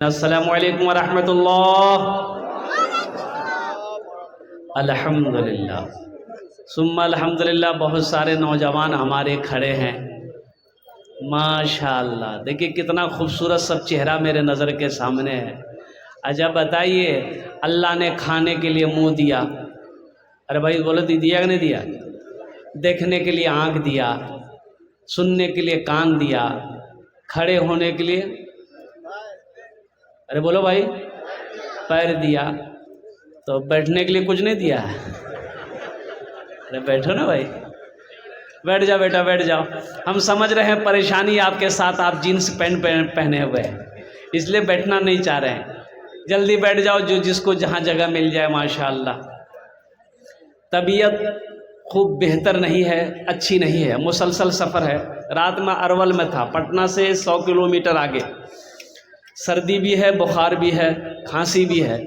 السلام علیکم ورحمۃ اللہ۔ الحمدللہ ثم الحمدللہ، بہت سارے نوجوان ہمارے کھڑے ہیں ماشاءاللہ۔ دیکھیے کتنا خوبصورت سب چہرہ میرے نظر کے سامنے ہے۔ اچھا بتائیے، اللہ نے کھانے کے لیے منہ دیا، ارے بھائی بولو دیا کہ نہیں دیا؟ دیکھنے کے لیے آنکھ دیا، سننے کے لیے کان دیا، کھڑے ہونے کے لیے ارے بولو بھائی پیر دیا، تو بیٹھنے کے لیے کچھ نہیں دیا؟ ارے بیٹھو نا بھائی، بیٹھ جاؤ بیٹا بیٹھ جاؤ۔ ہم سمجھ رہے ہیں پریشانی آپ کے ساتھ، آپ جینس پینٹ پہنے ہوئے ہیں اس لیے بیٹھنا نہیں چاہ رہے ہیں۔ جلدی بیٹھ جاؤ، جو جس کو جہاں جگہ مل جائے ماشاءاللہ۔ طبیعت خوب بہتر نہیں ہے، اچھی نہیں ہے، مسلسل سفر ہے۔ رات میں ارول میں تھا، پٹنہ سے 100 کلومیٹر آگے۔ سردی بھی ہے، بخار بھی ہے، کھانسی بھی ہے۔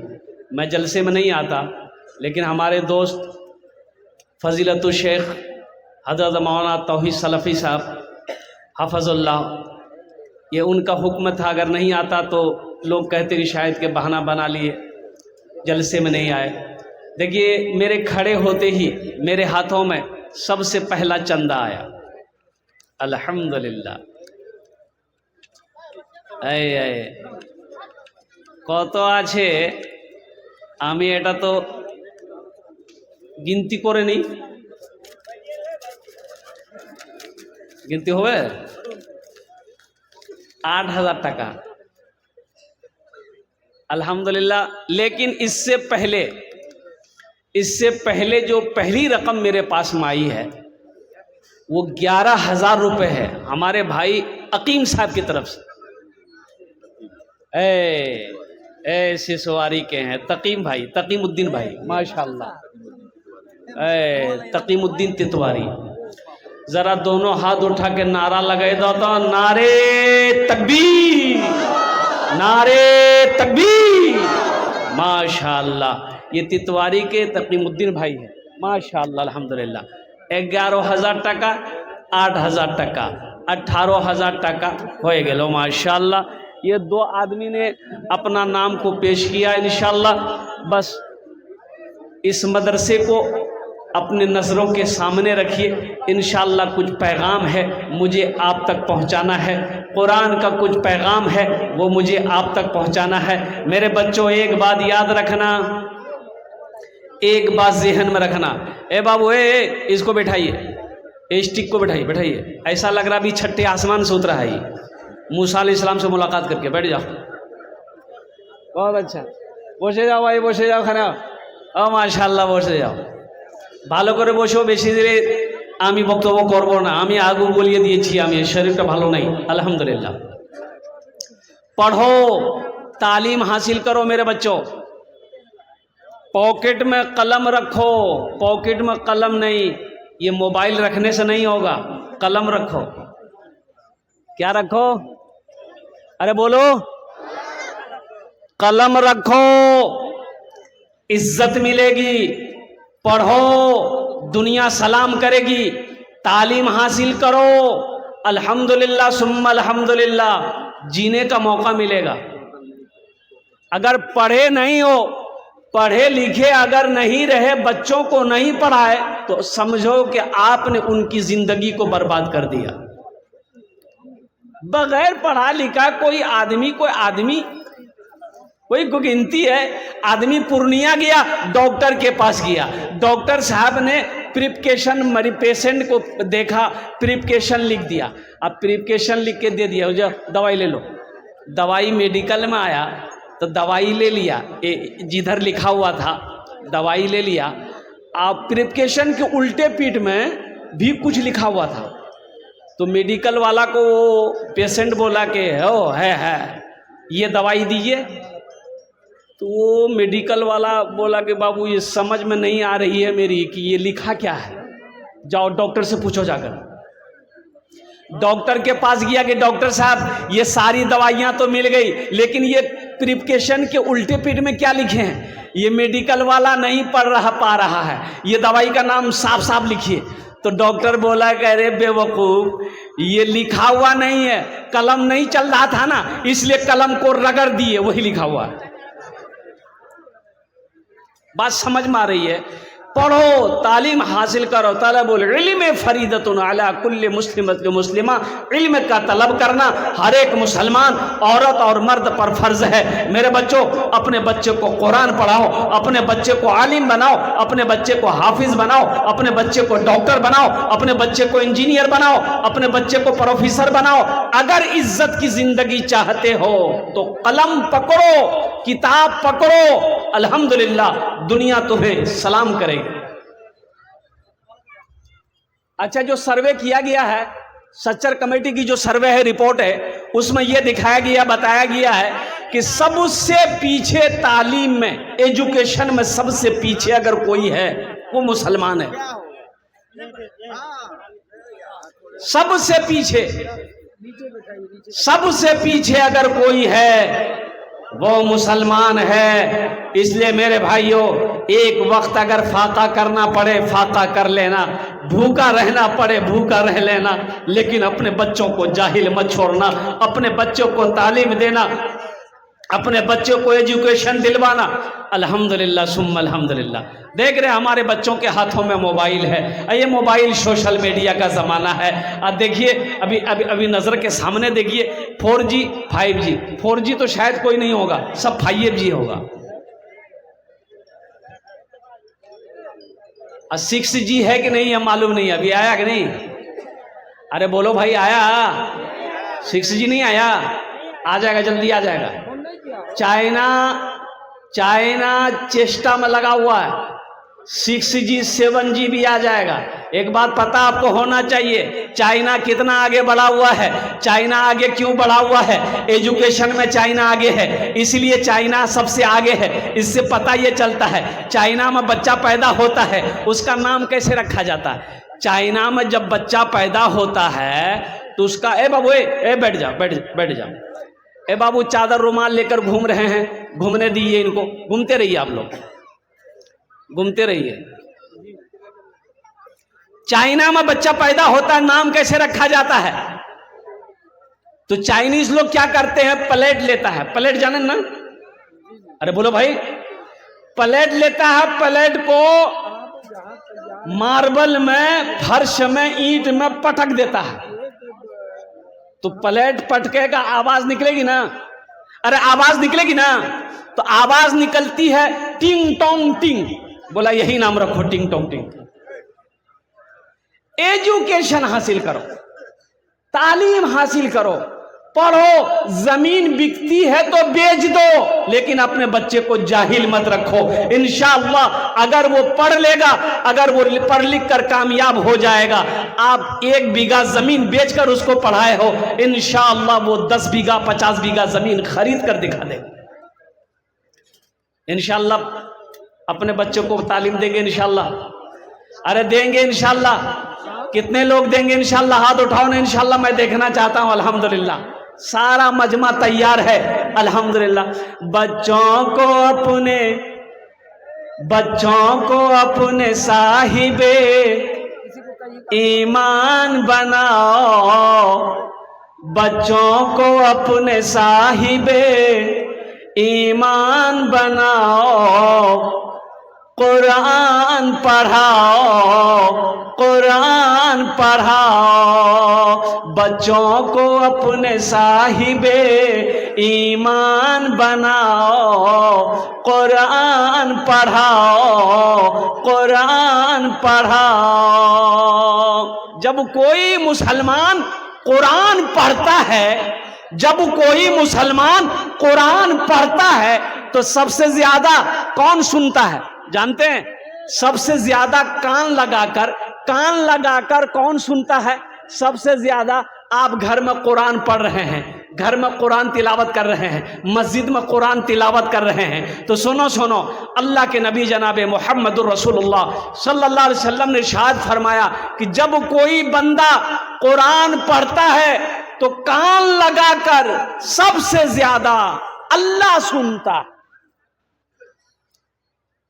میں جلسے میں نہیں آتا، لیکن ہمارے دوست فضیلت الشیخ حضرت مولانا توحید سلفی صاحب حفظ اللہ، یہ ان کا حکم تھا، اگر نہیں آتا تو لوگ کہتے کہ شاید کہ بہانہ بنا لیے جلسے میں نہیں آئے۔ دیکھیے میرے کھڑے ہوتے ہی میرے ہاتھوں میں سب سے پہلا چندہ آیا، الحمدللہ۔ কত আছে আমি এটা তো গিনতি করে নিই, গিনতি হবে 8,000 টাকা अल्हम्दुलिल्लाह। लेकिन इससे पहले जो पहली रकम मेरे पास में आई है वो 11,000 रुपये है, हमारे भाई अकीम साहब की तरफ से। सिसवारी के हैं तकीम भाई, तकीमुद्दीन भाई माशाल्लाह। तकीमुद्दीन तितवारी, जरा दोनों हाथ उठा के नारा लगाए दो तो नारे तकबीर, नारे तकबीर माशाल्लाह। ये तितवारी के तकीमुद्दीन भाई है माशाल्लाह अल्हम्दुलिल्लाह। 11,000 টাকা, 8,000 টাকা, 18,000 টাকা हो गेलो माशाल्लाह। ये दो आदमी ने अपना नाम को पेश किया इंशाअल्लाह। बस इस मदरसे को अपने नज़रों के सामने रखिए, इंशाअल्लाह कुछ पैगाम है मुझे आप तक पहुंचाना है, कुरान का कुछ पैगाम है वो मुझे आप तक पहुंचाना है। मेरे बच्चों एक बात याद रखना, एक बात जहन में रखना। ए बाबू इसको बैठाइए, स्टिक को बैठाइए। ऐसा लग रहा अभी छठे आसमान से उतरा है, मूसा अलैहिस्सलाम से मुलाकात करके बैठ जाओ। बहुत अच्छा, বসে যাও ভাই, বসে যাও খানা। ও মাশাআল্লাহ বসে যাও, ভালো করে বসো। বেশি দিলে আমি বক্তব্য করব না, আমি আগু বলিয়ে দিয়েছি, আমি শরীরটা ভালো নাই अल्हम्दुलिल्लाह। पढ़ो, तालीम हासिल करो मेरे बच्चों। पॉकेट में कलम रखो, पॉकेट में कलम नहीं, ये मोबाइल रखने से नहीं होगा, कलम रखो। क्या रखो? अरे बोलो, कलम रखो, इज्जत मिलेगी। पढ़ो, दुनिया सलाम करेगी। तालीम हासिल करो, अल्हम्दुलिल्लाह सुम्मा अल्हम्दुलिल्लाह, जीने का मौका मिलेगा। अगर पढ़े नहीं हो, पढ़े लिखे अगर नहीं रहे, बच्चों को नहीं पढ़ाए, तो समझो कि आपने उनकी जिंदगी को बर्बाद कर दिया। बगैर पढ़ा लिखा कोई आदमी कोई गिनती है। आदमी पूर्णिया गया, डॉक्टर के पास गया, डॉक्टर साहब ने प्रिस्क्रिप्शन पेशेंट को देखा, प्रिस्क्रिप्शन लिख दिया। अब प्रिस्क्रिप्शन लिख के दे दिया, जो दवाई ले लो। दवाई मेडिकल में आया तो दवाई ले लिया, जिधर लिखा हुआ था दवाई ले लिया। अब प्रिस्क्रिप्शन के उल्टे पीठ में भी कुछ लिखा हुआ था, तो मेडिकल वाला को वो पेशेंट बोला कि ओ है ये दवाई दीजिए। तो वो मेडिकल वाला बोला कि बाबू ये समझ में नहीं आ रही है मेरी कि ये लिखा क्या है, जाओ डॉक्टर से पूछो जाकर। डॉक्टर के पास गया कि डॉक्टर साहब ये सारी दवाइयाँ तो मिल गई, लेकिन ये प्रिस्क्रिप्शन के उल्टे पीठ में क्या लिखे हैं ये मेडिकल वाला नहीं पा रहा है, ये दवाई का नाम साफ साफ लिखिए। تو ڈاکٹر بولا کہ ارے بے وقوف، یہ لکھا ہوا نہیں ہے، قلم نہیں چل رہا تھا نا، اس لیے قلم کو رگڑ دیے، وہی لکھا ہوا ہے۔ بات سمجھ میں آ رہی ہے؟ پڑھو، تعلیم حاصل کرو۔ طلب العلم فریضۃ علی کل مسلمۃ مسلمہ، علم کا طلب کرنا ہر ایک مسلمان عورت اور مرد پر فرض ہے۔ میرے بچوں، اپنے بچے کو قرآن پڑھاؤ، اپنے بچے کو عالم بناؤ، اپنے بچے کو حافظ بناؤ، اپنے بچے کو ڈاکٹر بناؤ، اپنے بچے کو انجینئر بناؤ، اپنے بچے کو پروفیسر بناؤ۔ اگر عزت کی زندگی چاہتے ہو تو قلم پکڑو، کتاب پکڑو، الحمدللہ دنیا تمہیں سلام کرے گی۔ اچھا، جو سروے کیا گیا ہے، سچر کمیٹی کی جو سروے ہے، رپورٹ ہے، اس میں یہ دکھایا گیا، بتایا گیا ہے کہ سب سے پیچھے تعلیم میں، ایجوکیشن میں سب سے پیچھے اگر کوئی ہے وہ مسلمان ہے۔ سب سے پیچھے، سب سے پیچھے اگر کوئی ہے وہ مسلمان ہے۔ اس لیے میرے بھائیوں، ایک وقت اگر فاقہ کرنا پڑے فاقہ کر لینا، بھوکا رہنا پڑے بھوکا رہ لینا، لیکن اپنے بچوں کو جاہل مت چھوڑنا، اپنے بچوں کو تعلیم دینا، اپنے بچوں کو ایجوکیشن دلوانا۔ الحمدللہ ثم الحمدللہ۔ دیکھ رہے ہمارے بچوں کے ہاتھوں میں موبائل ہے، یہ موبائل سوشل میڈیا کا زمانہ ہے۔ اب دیکھیے، ابھی نظر کے سامنے دیکھیے 4G 5G، 4G تو شاید کوئی نہیں ہوگا، سب 5G ہوگا، 6G ہے کہ نہیں ہے معلوم نہیں، ابھی آیا کہ نہیں؟ ارے بولو بھائی، آیا 6G نہیں آیا؟ آ جائے گا، جلدی آ جائے گا۔ چائنا چیسٹا میں لگا ہوا ہے، 6G 7G بھی آ جائے گا۔ ایک بات پتہ آپ کو ہونا چاہیے، چائنا کتنا آگے بڑھا ہوا ہے۔ چائنا آگے کیوں بڑھا ہوا ہے؟ ایجوکیشن میں چائنا آگے ہے، اس لیے چائنا سب سے آگے ہے۔ اس سے پتہ یہ چلتا ہے چائنا میں بچہ پیدا ہوتا ہے اس کا نام کیسے رکھا جاتا ہے۔ چائنا میں جب بچہ پیدا ہوتا ہے تو اس کا، اے بابو اے بیٹھ جا، بیٹھ جا، اے بابو چادر رومال لے کر گھوم رہے ہیں، گھومنے دیجیے ان کو، گھومتے رہیے، آپ لوگ گھومتے رہیے۔ چائنا میں بچہ پیدا ہوتا ہے، نام کیسے رکھا جاتا ہے؟ تو چائنیز لوگ کیا کرتے ہیں؟ پلیٹ لیتا ہے، پلیٹ جانیں نا؟ ارے بولو بھائی، پلیٹ لیتا ہے، پلیٹ کو ماربل میں، فرش میں، اینٹ میں پٹک دیتا ہے، تو پلیٹ پٹکے گا، آواز نکلے گی نا؟ ارے آواز نکلے گی نا؟ تو آواز نکلتی ہے ٹنگ ٹونگ ٹنگ، بولا یہی نام رکھو، ٹنگ ٹونگ ٹنگ۔ ایجوکیشن حاصل کرو، تعلیم حاصل کرو، پڑھو۔ زمین بکتی ہے تو بیچ دو، لیکن اپنے بچے کو جاہل مت رکھو۔ انشاءاللہ اگر وہ پڑھ لے گا، اگر وہ پڑھ لکھ کر کامیاب ہو جائے گا، آپ 1 بیگھہ زمین بیچ کر اس کو پڑھائے ہو، انشاءاللہ وہ 10 بیگھہ 50 بیگھہ زمین خرید کر دکھا دے گا۔ انشاءاللہ اپنے بچوں کو تعلیم دیں گے انشاءاللہ؟ ارے دیں گے انشاءاللہ؟ کتنے لوگ دیں گے انشاءاللہ؟ ہاتھ اٹھاؤ نا، انشاءاللہ میں دیکھنا چاہتا ہوں۔ الحمدللہ سارا مجمع تیار ہے، الحمدللہ۔ بچوں کو اپنے صاحب ایمان بناؤ، بچوں کو اپنے صاحب ایمان بناؤ، قرآن پڑھاؤ، قرآن پڑھاؤ، بچوں کو اپنے صاحب ایمان بناؤ، قرآن پڑھاؤ، قرآن پڑھاؤ۔ جب کوئی مسلمان قرآن پڑھتا ہے، جب کوئی مسلمان قرآن پڑھتا ہے تو سب سے زیادہ کون سنتا ہے جانتے ہیں؟ سب سے زیادہ کان لگا کر کون سنتا ہے؟ سب سے زیادہ آپ گھر میں قرآن پڑھ رہے ہیں، گھر میں قرآن تلاوت کر رہے ہیں، مسجد میں قرآن تلاوت کر رہے ہیں، تو سنو، اللہ کے نبی جناب محمد الرسول اللہ صلی اللہ علیہ وسلم نے ارشاد فرمایا کہ جب کوئی بندہ قرآن پڑھتا ہے تو کان لگا کر سب سے زیادہ اللہ سنتا۔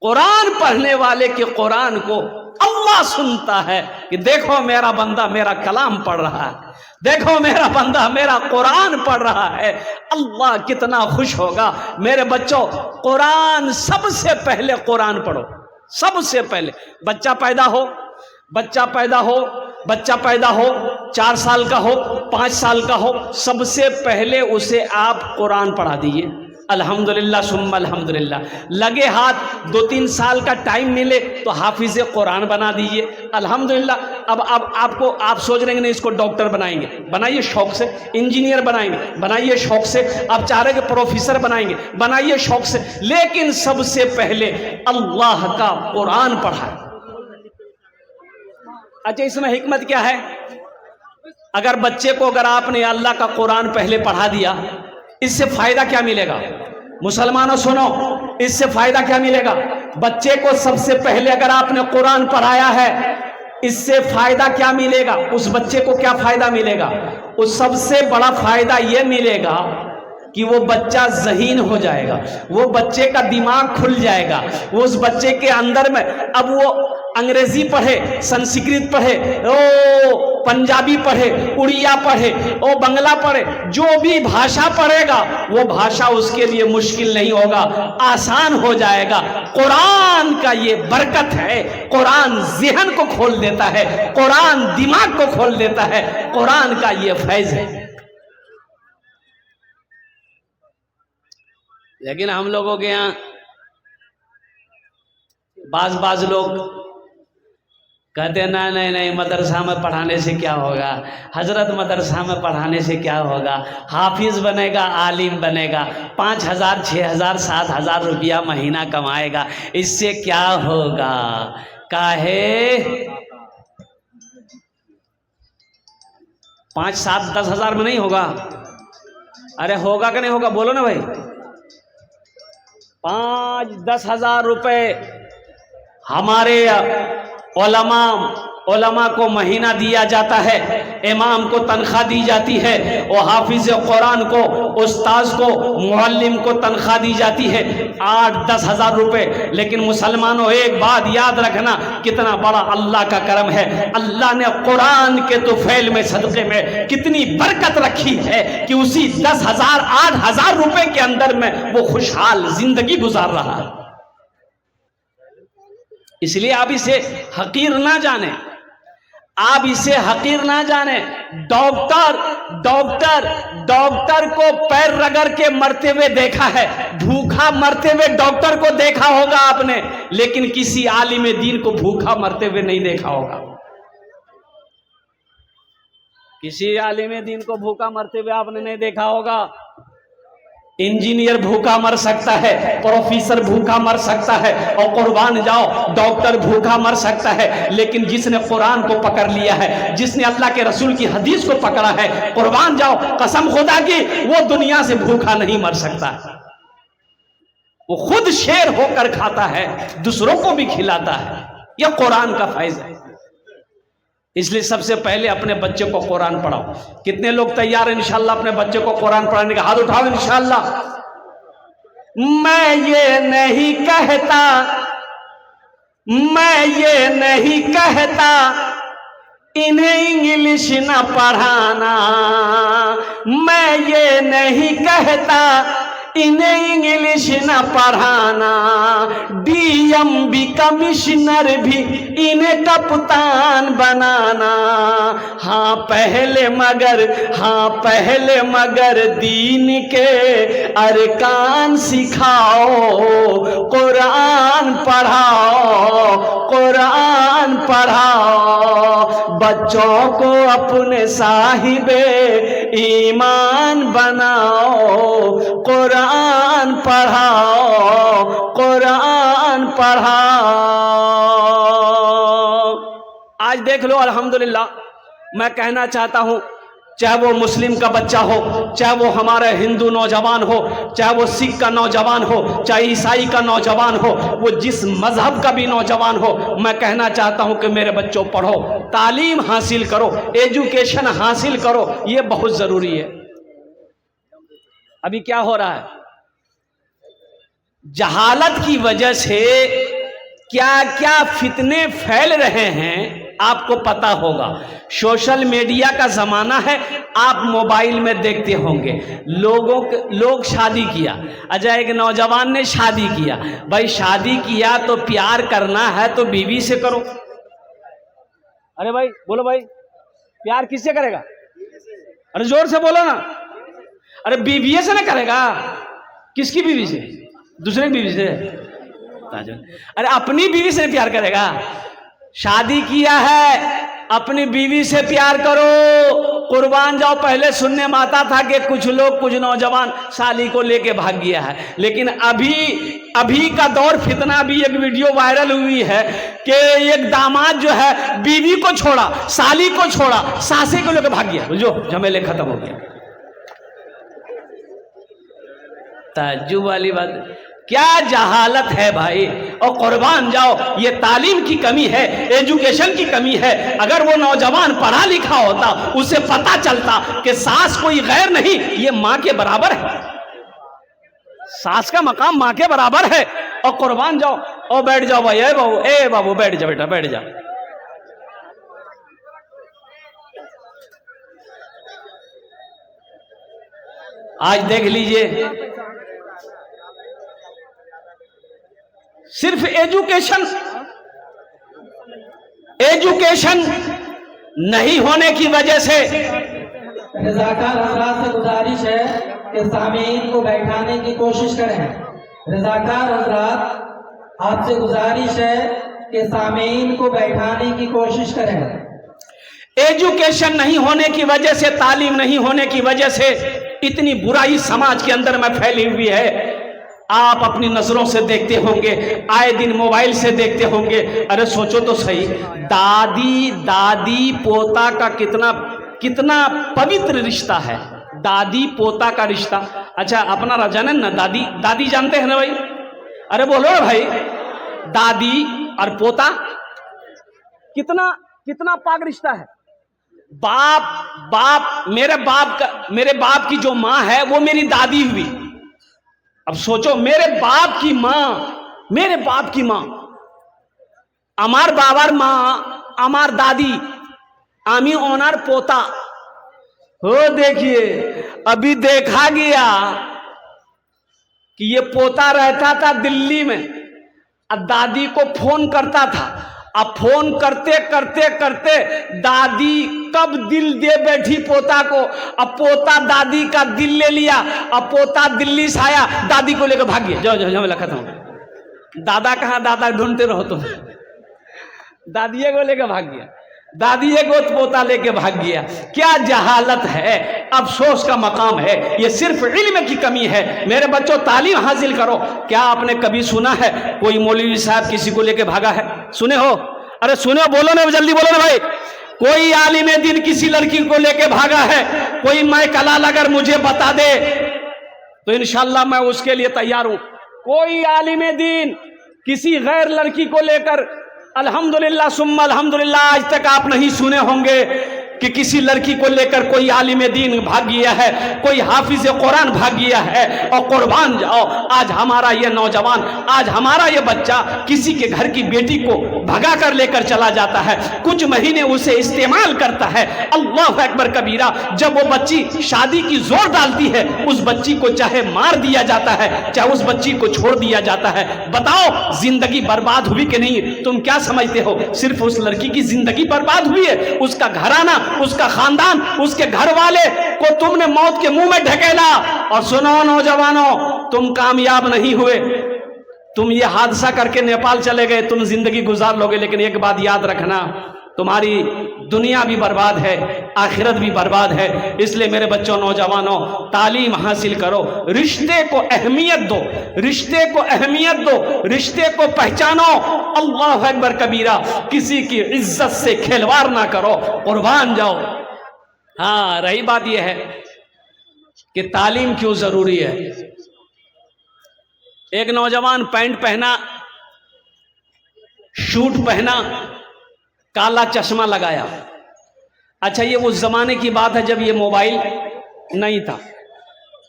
قرآن پڑھنے والے کے قرآن کو اللہ سنتا ہے کہ دیکھو میرا بندہ میرا کلام پڑھ رہا ہے، دیکھو میرا بندہ میرا قرآن پڑھ رہا ہے، اللہ کتنا خوش ہوگا۔ میرے بچوں، قرآن سب سے پہلے قرآن پڑھو، سب سے پہلے۔ بچہ پیدا ہو، بچہ پیدا ہو، بچہ پیدا ہو، 4 سال کا ہو، 5 سال کا ہو، سب سے پہلے اسے آپ قرآن پڑھا دیجئے۔ الحمدللہ ثم الحمدللہ۔ لگے ہاتھ 2-3 سال کا ٹائم ملے تو حافظ قرآن بنا دیجئے۔ الحمدللہ۔ اب آپ سوچ رہے ہیں کہ نہیں اس کو ڈاکٹر بنائیں گے، بنائیے شوق سے۔ انجینئر بنائیں گے، بنائیے شوق سے۔ آپ چاہ رہے ہیں کہ پروفیسر بنائیں گے، بنائیے شوق سے، لیکن سب سے پہلے اللہ کا قرآن پڑھائیں۔ اچھا، اس میں حکمت کیا ہے؟ اگر بچے کو اگر آپ نے اللہ کا قرآن پہلے پڑھا دیا، اس سے فائدہ کیا ملے گا؟ مسلمانوں سنو، اس سے فائدہ کیا ملے گا؟ بچے کو سب سے پہلے اگر آپ نے قرآن پڑھایا ہے، اس سے فائدہ کیا ملے گا؟ اس بچے کو کیا فائدہ ملے گا؟ اس سب سے بڑا فائدہ یہ ملے گا کہ وہ بچہ ذہین ہو جائے گا، وہ بچے کا دماغ کھل جائے گا، وہ اس بچے کے اندر میں اب وہ انگریزی پڑھے، سنسکرت پڑھے، پنجابی پڑھے، اڑیا پڑھے، بنگلہ پڑھے، جو بھی بھاشا پڑھے گا وہ بھاشا اس کے لیے مشکل نہیں ہوگا، آسان ہو جائے گا۔ قرآن کا یہ برکت ہے، قرآن ذہن کو کھول دیتا ہے، قرآن دماغ کو کھول دیتا ہے، قرآن کا یہ فیض ہے۔ لیکن ہم لوگوں کے یہاں بعض لوگ کہتے ہیں نہیں مدرسہ میں پڑھانے سے کیا ہوگا، حضرت مدرسہ میں پڑھانے سے کیا ہوگا، حافظ بنے گا، عالم بنے گا، 5,000 6,000 7,000 روپیہ مہینہ کمائے گا، اس سے کیا ہوگا؟ کاہے 5 7 10 ہزار میں نہیں ہوگا؟ ارے ہوگا کہ نہیں ہوگا؟ بولو نا بھائی۔ 5-10 ہزار روپے ہمارے علماء کو مہینہ دیا جاتا ہے، امام کو تنخواہ دی جاتی ہے، اور حافظ قرآن کو، استاذ کو، معلم کو تنخواہ دی جاتی ہے 8-10 ہزار روپے۔ لیکن مسلمانوں ایک بات یاد رکھنا، کتنا بڑا اللہ کا کرم ہے، اللہ نے قرآن کے طفیل میں صدقے میں کتنی برکت رکھی ہے کہ اسی 10,000 8,000 روپے کے اندر میں وہ خوشحال زندگی گزار رہا ہے۔ اس لیے آپ اسے حقیر نہ جانیں، آپ اسے حقیر نہ جانیں۔ ڈاکٹر کو پیر رگڑ کے مرتے ہوئے دیکھا ہے، بھوکا مرتے ہوئے ڈاکٹر کو دیکھا ہوگا آپ نے، لیکن کسی عالم دین کو بھوکا مرتے ہوئے نہیں دیکھا ہوگا۔ کسی عالم دین کو بھوکا مرتے ہوئے آپ نے نہیں دیکھا ہوگا۔ انجینئر بھوکا مر سکتا ہے، پروفیسر بھوکا مر سکتا ہے، اور قربان جاؤ ڈاکٹر بھوکا مر سکتا ہے، لیکن جس نے قرآن کو پکڑ لیا ہے، جس نے اللہ کے رسول کی حدیث کو پکڑا ہے، قربان جاؤ قسم خدا کی وہ دنیا سے بھوکا نہیں مر سکتا۔ وہ خود شیر ہو کر کھاتا ہے، دوسروں کو بھی کھلاتا ہے۔ یہ قرآن کا فیض ہے۔ اس لیے سب سے پہلے اپنے بچے کو قرآن پڑھاؤ۔ کتنے لوگ تیار ہیں انشاءاللہ اپنے بچے کو قرآن پڑھانے کا؟ ہاتھ اٹھاؤ انشاءاللہ۔ میں یہ نہیں کہتا انہیں انگلش نہ پڑھانا، میں یہ نہیں کہتا انہیں انگلش نہ پڑھانا، ڈی ایم بھی کمشنر بھی انہیں کپتان بنانا، ہاں پہلے مگر دین کے ارکان سکھاؤ، قرآن پڑھاؤ، بچوں کو اپنے صاحب ایمان بناؤ، قرآن پڑھاؤ۔ آج دیکھ لو الحمدللہ، میں کہنا چاہتا ہوں، چاہے وہ مسلم کا بچہ ہو، چاہے وہ ہمارے ہندو نوجوان ہو، چاہے وہ سکھ کا نوجوان ہو، چاہے عیسائی کا نوجوان ہو، وہ جس مذہب کا بھی نوجوان ہو، میں کہنا چاہتا ہوں کہ میرے بچوں پڑھو، تعلیم حاصل کرو، ایجوکیشن حاصل کرو، یہ بہت ضروری ہے۔ ابھی کیا ہو رہا ہے؟ جہالت کی وجہ سے کیا کیا فتنے پھیل رہے ہیں آپ کو پتا ہوگا. سوشل میڈیا کا زمانہ ہے, آپ موبائل میں دیکھتے ہوں گے. لوگ شادی کیا. اچھا, ایک نوجوان نے شادی کیا. بھائی شادی کیا تو پیار کرنا ہے تو بیوی سے کرو. ارے بھائی بولو بھائی, پیار کس سے کرے گا؟ ارے زور سے بولو نا. ارے بیوی سے نہ کرے گا. کس کی بیوی سے؟ دوسرے کی بیوی سے. ارے اپنی بیوی سے پیار کرے گا. شادی کیا ہے, اپنی بیوی سے پیار کرو. قربان جاؤ, پہلے سننے میں آتا تھا کہ کچھ لوگ, کچھ نوجوان سالی کو لے کے بھاگ گیا ہے, لیکن ابھی کا دور فتنہ. بھی ایک ویڈیو وائرل ہوئی ہے کہ ایک داماد جو ہے بیوی کو چھوڑا, سالی کو چھوڑا, ساسے کو لے کے بھاگ گیا. جو جھمیلے ختم ہو گیا. تعجب والی بات, کیا جہالت ہے بھائی. اور قربان جاؤ, یہ تعلیم کی کمی ہے, ایجوکیشن کی کمی ہے. اگر وہ نوجوان پڑھا لکھا ہوتا, اسے پتا چلتا کہ ساس کوئی غیر نہیں, یہ ماں کے برابر ہے. ساس کا مقام ماں کے برابر ہے. اور قربان جاؤ, اور بیٹھ جاؤ بھائی, اے بابو بیٹھ جا بیٹا, بیٹھ جا. آج دیکھ لیجئے, صرف ایجوکیشن نہیں ہونے کی وجہ سے. رضاکار حضرات سے گزارش ہے کہ سامعین کو بیٹھانے کی کوشش کریں. رضاکار حضرات آپ سے گزارش ہے کہ سامعین کو بیٹھانے کی کوشش کریں. ایجوکیشن نہیں ہونے کی وجہ سے, تعلیم نہیں ہونے کی وجہ سے اتنی برائی سماج کے اندر میں پھیلی ہوئی ہے. آپ اپنی نظروں سے دیکھتے ہوں گے, آئے دن موبائل سے دیکھتے ہوں گے. ارے سوچو تو صحیح, دادی پوتا کا کتنا پوتر رشتہ ہے. دادی پوتا کا رشتہ. اچھا اپنا جانیں نا, دادی جانتے ہیں نا بھائی؟ ارے بولو بھائی, دادی اور پوتا کتنا پاک رشتہ ہے. میرے باپ کی جو ماں ہے وہ میری دادی ہوئی. اب سوچو, میرے باپ کی ماں আমার বাবার মা আমার দাদি আমি ওনার পোতা. हो देखिए, अभी देखा गया कि ये पोता रहता था दिल्ली में, अब दादी को फोन करता था. अब फोन करते करते करते दादी कब दिल दे बैठी पोता को. अब पोता दादी का दिल ले लिया. अब पोता दिल्ली से आया, दादी को लेकर भाग गया. जाओ झमेला खत्म. दादा कहाँ, दादा ढूंढते रहो तुम. दादी को लेकर भाग गया, दादी को पोता लेके भाग गया. क्या जहालत है, अफसोस का मकाम है. ये सिर्फ इल्म की कमी है. मेरे बच्चों, तालीम हासिल करो. क्या आपने कभी सुना है कोई मौलवी साहब किसी को लेके भागा है? सुने हो? अरे सुनो, बोलो ना, जल्दी बोलो ना भाई. कोई आलिम दीन किसी लड़की को लेके भागा है? कोई मैं कलाल अगर मुझे बता दे तो इंशाल्लाह मैं उसके लिए तैयार हूं. कोई आलिम दीन किसी गैर लड़की को लेकर, अल्हम्दुलिल्लाह सुम्मा अल्हम्दुलिल्लाह, आज तक आप नहीं सुने होंगे कि किसी लड़की को लेकर कोई आलिम दीन भाग गया है, कोई हाफिज कुरान भाग गया है. और कुर्बान जाओ, आज हमारा ये नौजवान, आज हमारा ये बच्चा किसी के घर की बेटी को भगा कर लेकर चला जाता है, कुछ महीने उसे इस्तेमाल करता है. अल्लाह अकबर कबीरा. जब वो बच्ची शादी की जोर डालती है, उस बच्ची को चाहे मार दिया जाता है, चाहे उस बच्ची को छोड़ दिया जाता है. बताओ, जिंदगी बर्बाद हुई कि नहीं? तुम क्या समझते हो सिर्फ उस लड़की की जिंदगी बर्बाद हुई है? उसका घराना, उसका खानदान, उसके घर वाले को तुमने मौत के मुंह में ढकेला. और सुनो नौजवानों, तुम कामयाब नहीं हुए. तुम ये हादसा करके नेपाल चले गए, तुम जिंदगी गुजार लोगे, लेकिन एक बात याद रखना, तुम्हारी दुनिया भी बर्बाद है, आखिरत भी बर्बाद है. इसलिए मेरे बच्चों, नौजवानों, तालीम हासिल करो. रिश्ते को अहमियत दो, रिश्ते को अहमियत दो, रिश्ते को पहचानो. अल्लाह अकबर कबीरा. किसी की इज्जत से खिलवाड़ ना करो. कुर्बान जाओ. हाँ, रही बात यह है कि तालीम क्यों जरूरी है. एक नौजवान पैंट पहना, शूट पहना, काला चश्मा लगाया. अच्छा, ये उस जमाने की बात है जब ये मोबाइल नहीं था.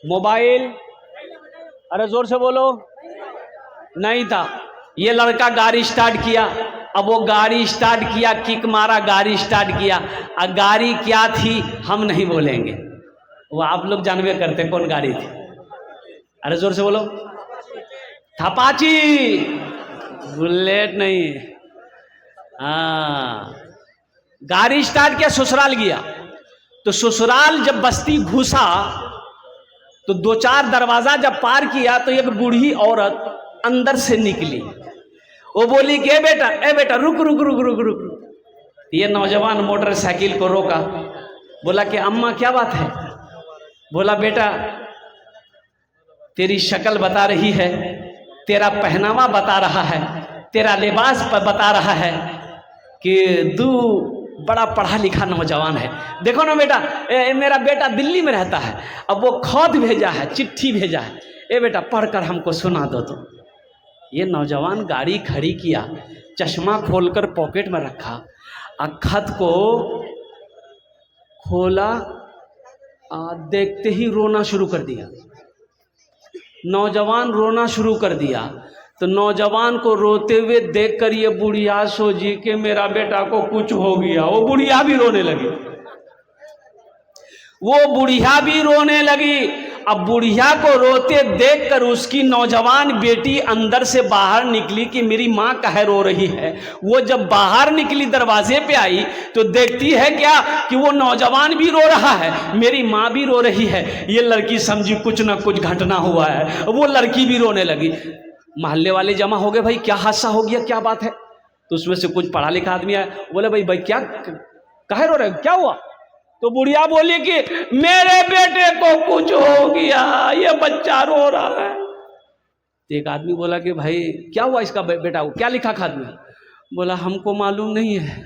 मोबाइल, अरे जोर से बोलो, नहीं था. ये लड़का गाड़ी स्टार्ट किया। अब वो गाड़ी स्टार्ट किया, किक मारा, गाड़ी स्टार्ट किया। और गाड़ी क्या थी हम नहीं बोलेंगे, वो आप लोग जानवे करते कौन गाड़ी थी। अरे जोर से बोलो। अपाची, बुलेट नहीं। हाँ, गाड़ी स्टार्ट किया, ससुराल गया। तो ससुराल जब बस्ती घुसा तो 2-4 दरवाजा जब पार किया तो एक बूढ़ी औरत अंदर से निकली। वो बोली कि ए बेटा रुक रुक रुक रुक रुक। ये नौजवान मोटरसाइकिल को रोका, बोला कि अम्मा क्या बात है? बोला बेटा तेरी शक्ल बता रही है, तेरा पहनावा बता रहा है, तेरा लिबास बता रहा है कि तू बड़ा पढ़ा लिखा नौजवान है। देखो ना बेटा, मेरा बेटा दिल्ली में रहता है, अब वो खत भेजा है, चिट्ठी भेजा है, ए बेटा पढ़कर हमको सुना दो। तो ये नौजवान गाड़ी खड़ी किया, चश्मा खोलकर पॉकेट में रखा, खत को खोला, देखते ही रोना शुरू कर दिया। नौजवान रोना शुरू कर दिया। तो नौजवान को रोते हुए देखकर ये बुढ़िया सोची कि मेरा बेटा को कुछ हो गया। वो बुढ़िया भी रोने लगी, वो बुढ़िया भी रोने लगी। अब बुढ़िया को रोते देखकर उसकी नौजवान बेटी अंदर से बाहर निकली कि मेरी माँ काहे रो रही है। वो जब बाहर निकली, दरवाजे पे आई तो देखती है क्या कि वो नौजवान भी रो रहा है, मेरी माँ भी रो रही है। ये लड़की समझी कुछ ना कुछ घटना हुआ है, वो लड़की भी रोने लगी। मोहल्ले वाले जमा हो गए, भाई क्या हादसा हो गया, क्या बात है? तो उसमें से कुछ पढ़ा लिखा आदमी आया, बोले भाई क्या काहे रो रहे, क्या हुआ? तो बुढ़िया बोली कि मेरे बेटे को कुछ हो गया, ये बच्चा रो रहा है। तो एक आदमी बोला कि भाई क्या हुआ इसका बेटा को, क्या लिखा खात में? बोला हमको मालूम नहीं है।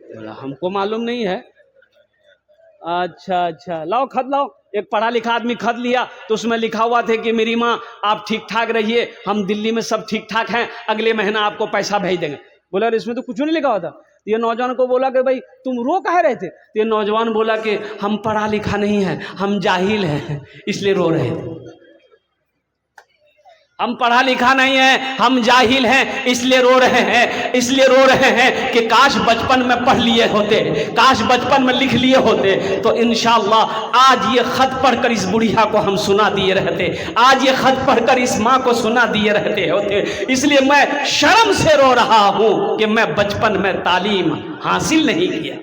बोला हमको मालूम नहीं है, अच्छा लाओ खत लाओ। एक पढ़ा लिखा आदमी खत लिया, तो उसमें लिखा हुआ था कि मेरी माँ आप ठीक ठाक रहिए, हम दिल्ली में सब ठीक ठाक हैं, अगले महीना आपको पैसा भेज देंगे। बोला इसमें तो कुछ नहीं लिखा हुआ था। ये नौजवान को बोला कि भाई तुम रो काहे रहे थे? तो ये नौजवान बोला कि हम पढ़ा लिखा नहीं है, हम जाहिल हैं, इसलिए रो रहे थे। हम पढ़ा लिखा नहीं है, हम जाहिल हैं, इसलिए रो रहे हैं, इसलिए रो रहे हैं कि काश बचपन में पढ़ लिए होते, काश बचपन में लिख लिए होते, तो इंशाअल्लाह आज ये खत पढ़कर इस बुढ़िया को हम सुना दिए रहते, आज ये खत पढ़कर इस माँ को सुना दिए रहते होते। इसलिए मैं शर्म से रो रहा हूँ कि मैं बचपन में तालीम हासिल नहीं किया।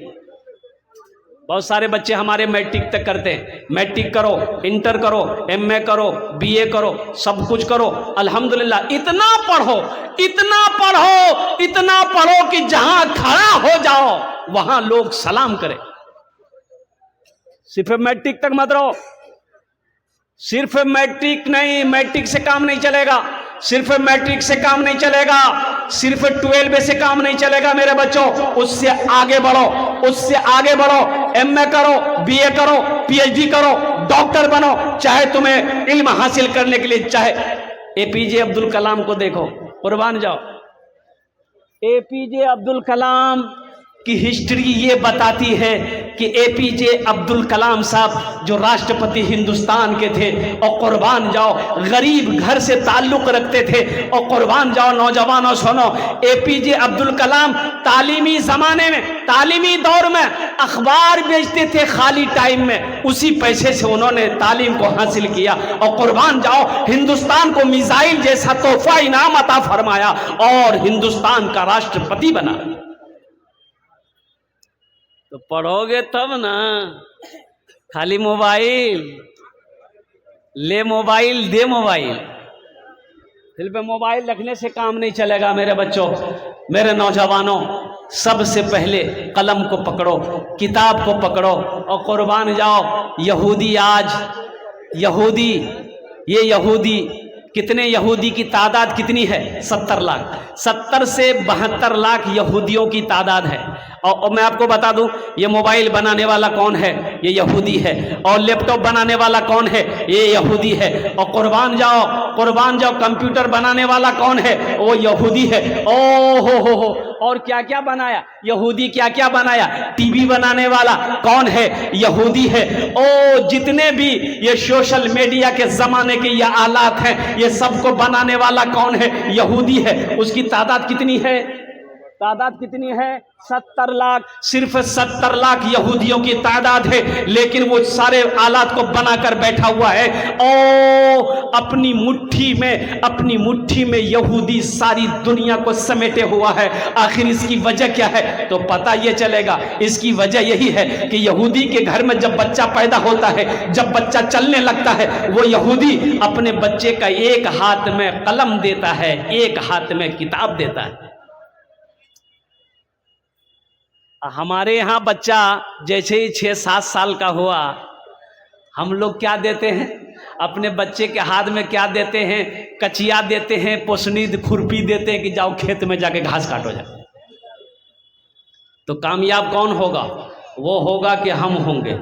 बहुत सारे बच्चे हमारे मैट्रिक तक करते हैं, मैट्रिक करो, इंटर करो, एमए करो, बीए करो, सब कुछ करो, अल्हम्दुलिल्लाह। इतना पढ़ो, इतना पढ़ो, इतना पढ़ो कि जहां खड़ा हो जाओ वहां लोग सलाम करें। सिर्फ मैट्रिक तक मत रहो, सिर्फ मैट्रिक नहीं, मैट्रिक से काम नहीं चलेगा, सिर्फ मैट्रिक से काम नहीं चलेगा, सिर्फ 12 से काम नहीं चलेगा मेरे बच्चों। उससे आगे बढ़ो, उससे आगे बढ़ो, एमए करो, बीए करो, पीएचडी करो, डॉक्टर बनो। चाहे तुम्हें इल्म हासिल करने के लिए, चाहे एपीजे अब्दुल कलाम को देखो, कुर्बान जाओ। एपीजे अब्दुल कलाम की हिस्ट्री ये बताती है कि एपीजे अब्दुल कलाम साहब जो राष्ट्रपति हिंदुस्तान के थे, और कुर्बान जाओ गरीब घर से ताल्लुक रखते थे, और कुर्बान जाओ नौजवानों सुनो, एपीजे अब्दुल कलाम तालीमी जमाने में, तालीमी दौर में अखबार बेचते थे खाली टाइम में, उसी पैसे से उन्होंने तालीम को हासिल किया, और कुर्बान जाओ हिंदुस्तान को मिसाइल जैसा तोहफा इनाम अता फरमाया और हिंदुस्तान का राष्ट्रपति बना। तो पढ़ोगे तब ना, खाली मोबाइल ले, मोबाइल दे, मोबाइल दिल पे मोबाइल रखने से काम नहीं चलेगा मेरे बच्चों, मेरे नौजवानों। सबसे पहले कलम को पकड़ो, किताब को पकड़ो, और कुर्बान जाओ। यहूदी आज, यहूदी, ये यहूदी, कितने यहूदी की तादाद कितनी है? 70 लाख। 70 से 72 लाख यहूदियों की तादाद है। اور میں آپ کو بتا دوں یہ موبائل بنانے والا کون ہے؟ یہ یہودی ہے. اور لیپ ٹاپ بنانے والا کون ہے؟ یہ یہودی ہے. اور قربان جاؤ کمپیوٹر بنانے والا کون ہے؟ وہ یہودی ہے. او ہو اور کیا کیا بنایا یہودی، کیا کیا بنایا. ٹی وی بنانے والا کون ہے؟ یہودی ہے. او جتنے بھی یہ سوشل میڈیا کے زمانے کے یہ آلات ہیں یہ سب کو بنانے والا کون ہے؟ یہودی ہے. اس کی تعداد کتنی ہے؟ 70 لاکھ. صرف 70 لاکھ یہودیوں کی تعداد ہے، لیکن وہ سارے آلات کو بنا کر بیٹھا ہوا ہے. او اپنی مٹھی میں یہودی ساری دنیا کو سمیٹے ہوا ہے. آخر اس کی وجہ کیا ہے؟ تو پتہ یہ چلے گا. اس کی وجہ یہی ہے کہ یہودی کے گھر میں جب بچہ پیدا ہوتا ہے، جب بچہ چلنے لگتا ہے، وہ یہودی اپنے بچے کا ایک ہاتھ میں قلم دیتا ہے، ایک ہاتھ میں کتاب دیتا ہے. ہمارے یہاں بچہ جیسے ہی 6-7 سال کا ہوا، ہم لوگ کیا دیتے ہیں؟ اپنے بچے کے ہاتھ میں کیا دیتے ہیں؟ کچیا دیتے ہیں، پوسنید کھرپی دیتے ہیں کہ جاؤ کھیت میں جا کے گھاس کاٹو جا. تو کامیاب کون ہوگا؟ وہ ہوگا کہ ہم ہوں گے.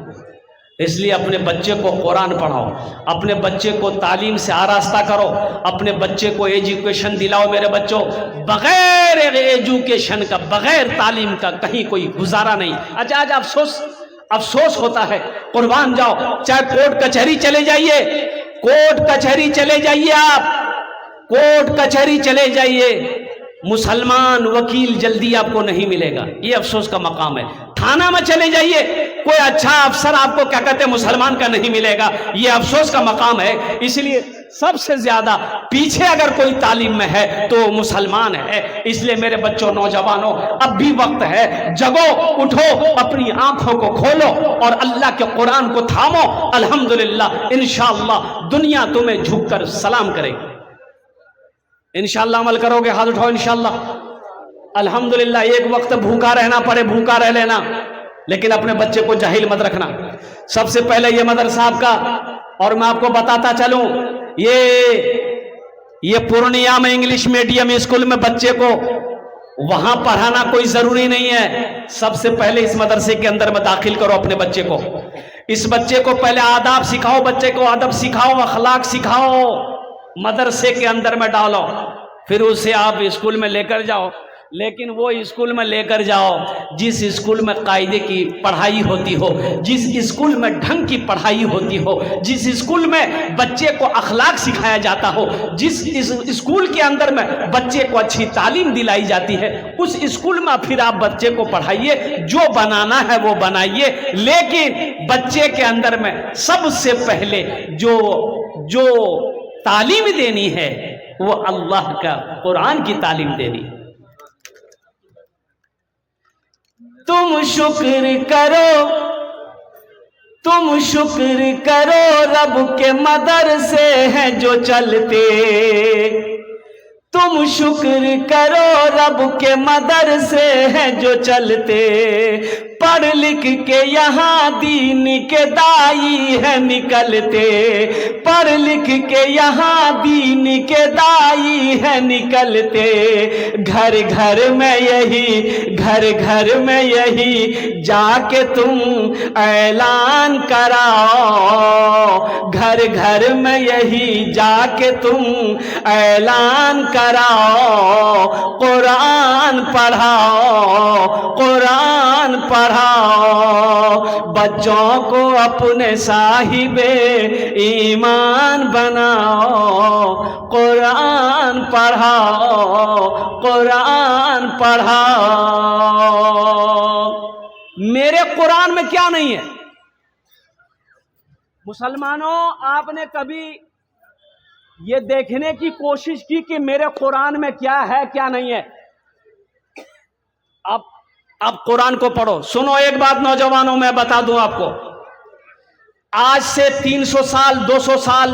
اس لیے اپنے بچے کو قرآن پڑھاؤ، اپنے بچے کو تعلیم سے آراستہ کرو، اپنے بچے کو ایجوکیشن دلاؤ. میرے بچوں، بغیر ایجوکیشن کا، بغیر تعلیم کا کہیں کوئی گزارا نہیں. اچھا آج افسوس ہوتا ہے. قربان جاؤ، چاہے کورٹ کچہری چلے جائیے، آپ کورٹ کچہری چلے جائیے، مسلمان وکیل جلدی آپ کو نہیں ملے گا. یہ افسوس کا مقام ہے. تھانہ میں چلے جائیے، کوئی اچھا افسر آپ کو کیا کہتے ہیں مسلمان کا نہیں ملے گا. یہ افسوس کا مقام ہے. اس لیے سب سے زیادہ پیچھے اگر کوئی تعلیم میں ہے تو مسلمان ہے. اس لیے میرے بچوں، نوجوانوں، اب بھی وقت ہے. جگو، اٹھو، اپنی آنکھوں کو کھولو اور اللہ کے قرآن کو تھامو. الحمدللہ انشاءاللہ دنیا تمہیں جھک کر سلام کرے گی. انشاءاللہ عمل کرو گے؟ ہاتھ اٹھاؤ. انشاءاللہ. الحمدللہ ایک وقت بھوکا رہنا پڑے، بھوکا رہ لینا، لیکن اپنے بچے کو جاہل مت رکھنا. سب سے پہلے یہ مدرسہ آپ کا، اور میں آپ کو بتاتا چلوں، یہ پورنیہ میں انگلش میڈیم اسکول میں بچے کو وہاں پڑھانا کوئی ضروری نہیں ہے. سب سے پہلے اس مدرسے کے اندر میں داخل کرو اپنے بچے کو. اس بچے کو پہلے آداب سکھاؤ، بچے کو ادب سکھاؤ، اخلاق سکھاؤ، مدرسے کے اندر میں ڈالو. پھر اسے آپ اسکول میں لے کر جاؤ. لیکن وہ اسکول میں لے کر جاؤ جس اسکول میں قاعدے کی پڑھائی ہوتی ہو، جس اسکول میں ڈھنگ کی پڑھائی ہوتی ہو، جس اسکول میں بچے کو اخلاق سکھایا جاتا ہو، جس اسکول کے اندر میں بچے کو اچھی تعلیم دلائی جاتی ہے، اس اسکول میں پھر آپ بچے کو پڑھائیے. جو بنانا ہے وہ بنائیے، لیکن بچے کے اندر میں سب سے پہلے جو تعلیم دینی ہے وہ اللہ کا قرآن کی تعلیم دینی. تم شکر کرو رب کے مدرسے ہیں جو چلتے. تم شکر کرو رب کے مدرسے ہیں جو چلتے. پڑھ لکھ کے یہاں دین کے دائی ہے نکلتے. پڑھ لکھ کے یہاں دین کے دائی ہے نکلتے. گھر گھر میں یہی جا کے تم اعلان کراؤ. گھر گھر میں یہی جا کے تم اعلان کراؤ. قرآن پڑھاؤ، قرآن پڑھاؤ. بچوں کو اپنے صاحب ایمان بناؤ. قرآن پڑھاؤ، قرآن پڑھاؤ. میرے قرآن میں کیا نہیں ہے؟ مسلمانوں، آپ نے کبھی یہ دیکھنے کی کوشش کی کہ میرے قرآن میں کیا ہے کیا نہیں ہے؟ اب قرآن کو پڑھو. سنو ایک بات نوجوانوں، میں بتا دوں آپ کو، آج سے 300 سال 200 سال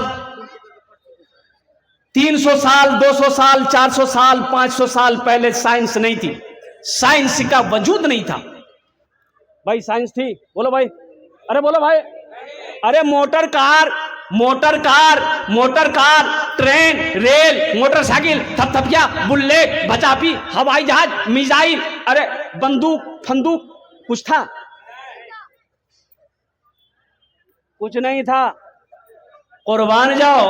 300 سال 200 سال 400 سال 500 سال پہلے سائنس نہیں تھی. سائنس کا وجود نہیں تھا. بھائی سائنس تھی؟ بولو بھائی، ارے بولو بھائی. ارے motor car, train, rail, motorcycle, تھپتھپیا، بلیٹ، بچاپی، ہوائی جہاز، میزائل، ارے بندوق، फंदूक कुछ था? कुछ नहीं था। कुर्बान जाओ।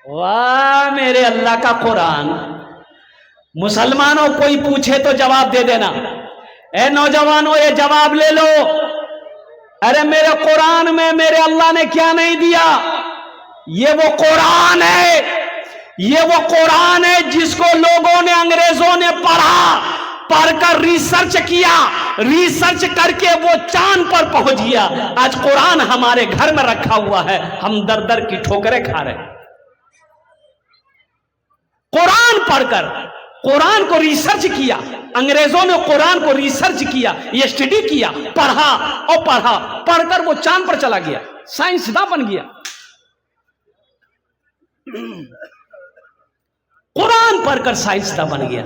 वाह मेरे अल्लाह का कुरान। मुसलमानों कोई पूछे तो जवाब दे देना। ए नौजवानों ये जवाब ले लो। अरे मेरे कुरान में मेरे अल्लाह ने क्या नहीं दिया? ये वो कुरान है, ये वो कुरान है जिसको लोगों ने, अंग्रेजों ने पढ़कर रिसर्च किया, रिसर्च करके वो चांद पर पहुंच गया। आज कुरान हमारे घर में रखा हुआ है, हम दर दर की ठोकरें खा रहे हैं। कुरान पढ़कर, कुरान को रिसर्च किया, अंग्रेजों ने कुरान को रिसर्च किया, ये स्टडी किया, पढ़ा और पढ़ा, पढ़कर वो चांद पर चला गया, साइंसदान बन गया। कुरान पढ़कर साइंसदान बन गया।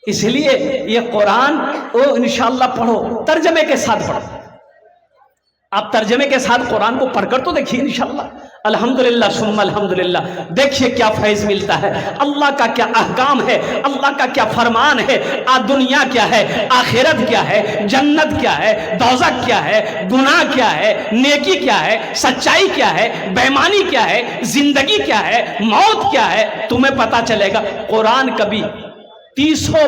इसलिए ये कुरान वो इंशाअल्लाह पढ़ो, तर्जमे के साथ पढ़ो। आप तर्जमे के साथ कुरान को पढ़कर तो देखिए इंशाअल्लाह। अल्हम्दुलिल्लाह सुम्मा अल्हम्दुलिल्लाह। देखिए क्या फैज़ मिलता है, अल्लाह का क्या अहकाम है, अल्लाह का क्या फरमान है। दुनिया क्या है, आखिरत क्या है, जन्नत क्या है, दोज़ख क्या है, गुनाह क्या है, नेकी क्या है, सच्चाई क्या है, बेईमानी क्या है, जिंदगी क्या है, मौत क्या है, तुम्हें पता चलेगा। कुरान कभी 300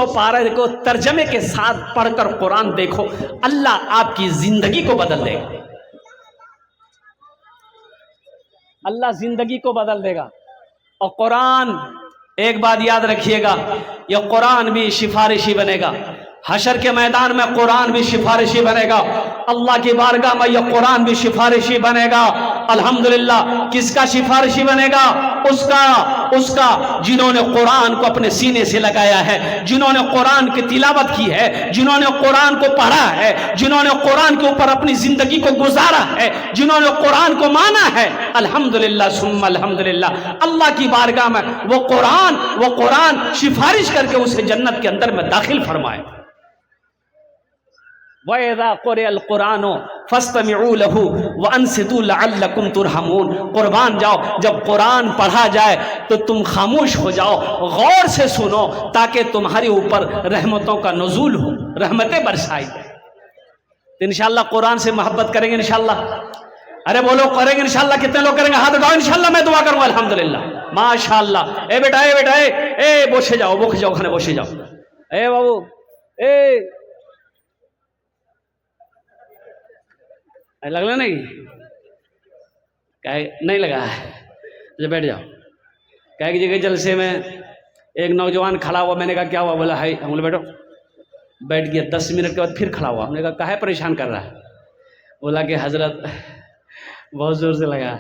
पारा देखो, तर्जमे के साथ पढ़कर कुरान देखो, अल्लाह आपकी जिंदगी को बदल देगा। अल्लाह जिंदगी को बदल देगा। और कुरान, एक बात याद रखिएगा, यह कुरान भी सिफारिशी बनेगा। हशर के मैदान में कुरान भी सिफारिशी बनेगा। अल्लाह की बारगाह में यह कुरान भी सिफारिशी बनेगा। अल्हम्दुलिल्लाह। किसका सिफारिशी बनेगा? उसका जिन्होंने कुरान को अपने सीने से लगाया है, जिन्होंने कुरान की तिलावत की है, जिन्होंने कुरान को पढ़ा है, जिन्होंने कुरान के ऊपर अपनी जिंदगी को गुजारा है, जिन्होंने कुरान को माना है। अल्हम्दुलिल्लाह सुम्मा अल्हम्दुलिल्लाह। अल्लाह की बारगाह में वो कुरान सिफारिश करके उसे जन्नत के अंदर में दाखिल फरमाए। वइज़ा क़ुरिअल क़ुरानु फ़स्तमिऊ लहू व अन्सितू लअल्लकुम तुरहमून। कुर्बान जाओ, जब कुरान पढ़ा जाए तो तुम खामोश हो जाओ, गौर से सुनो, ताकि तुम्हारे ऊपर रहमतों का नुज़ूल हो, रहमतें बरसाई। तो इंशाअल्लाह कुरान से मोहब्बत करेंगे इंशाअल्लाह। अरे बोलो करेंगे इंशाअल्लाह। कितने लोग करेंगे? हाथ उठाओ इंशाअल्लाह। मैं दुआ करूंगा अल्हम्दुलिल्लाह माशाअल्लाह। ए बेटा, ए बेटा, ए बोसे जाओ, बोख जाओ, खाने बोसे जाओ। ए बाबू, ए लगना नहीं? नहीं लगा है? जब बैठ जाओ। कह की जगह जलसे में एक नौजवान खड़ा हुआ, मैंने कहा क्या हुआ? बोला है। हम बोले बैठो। बैठ गया। 10 मिनट के बाद फिर खड़ा हुआ। हमने कहा काहे परेशान कर रहा है? बोला कि हजरत बहुत जोर से लगा।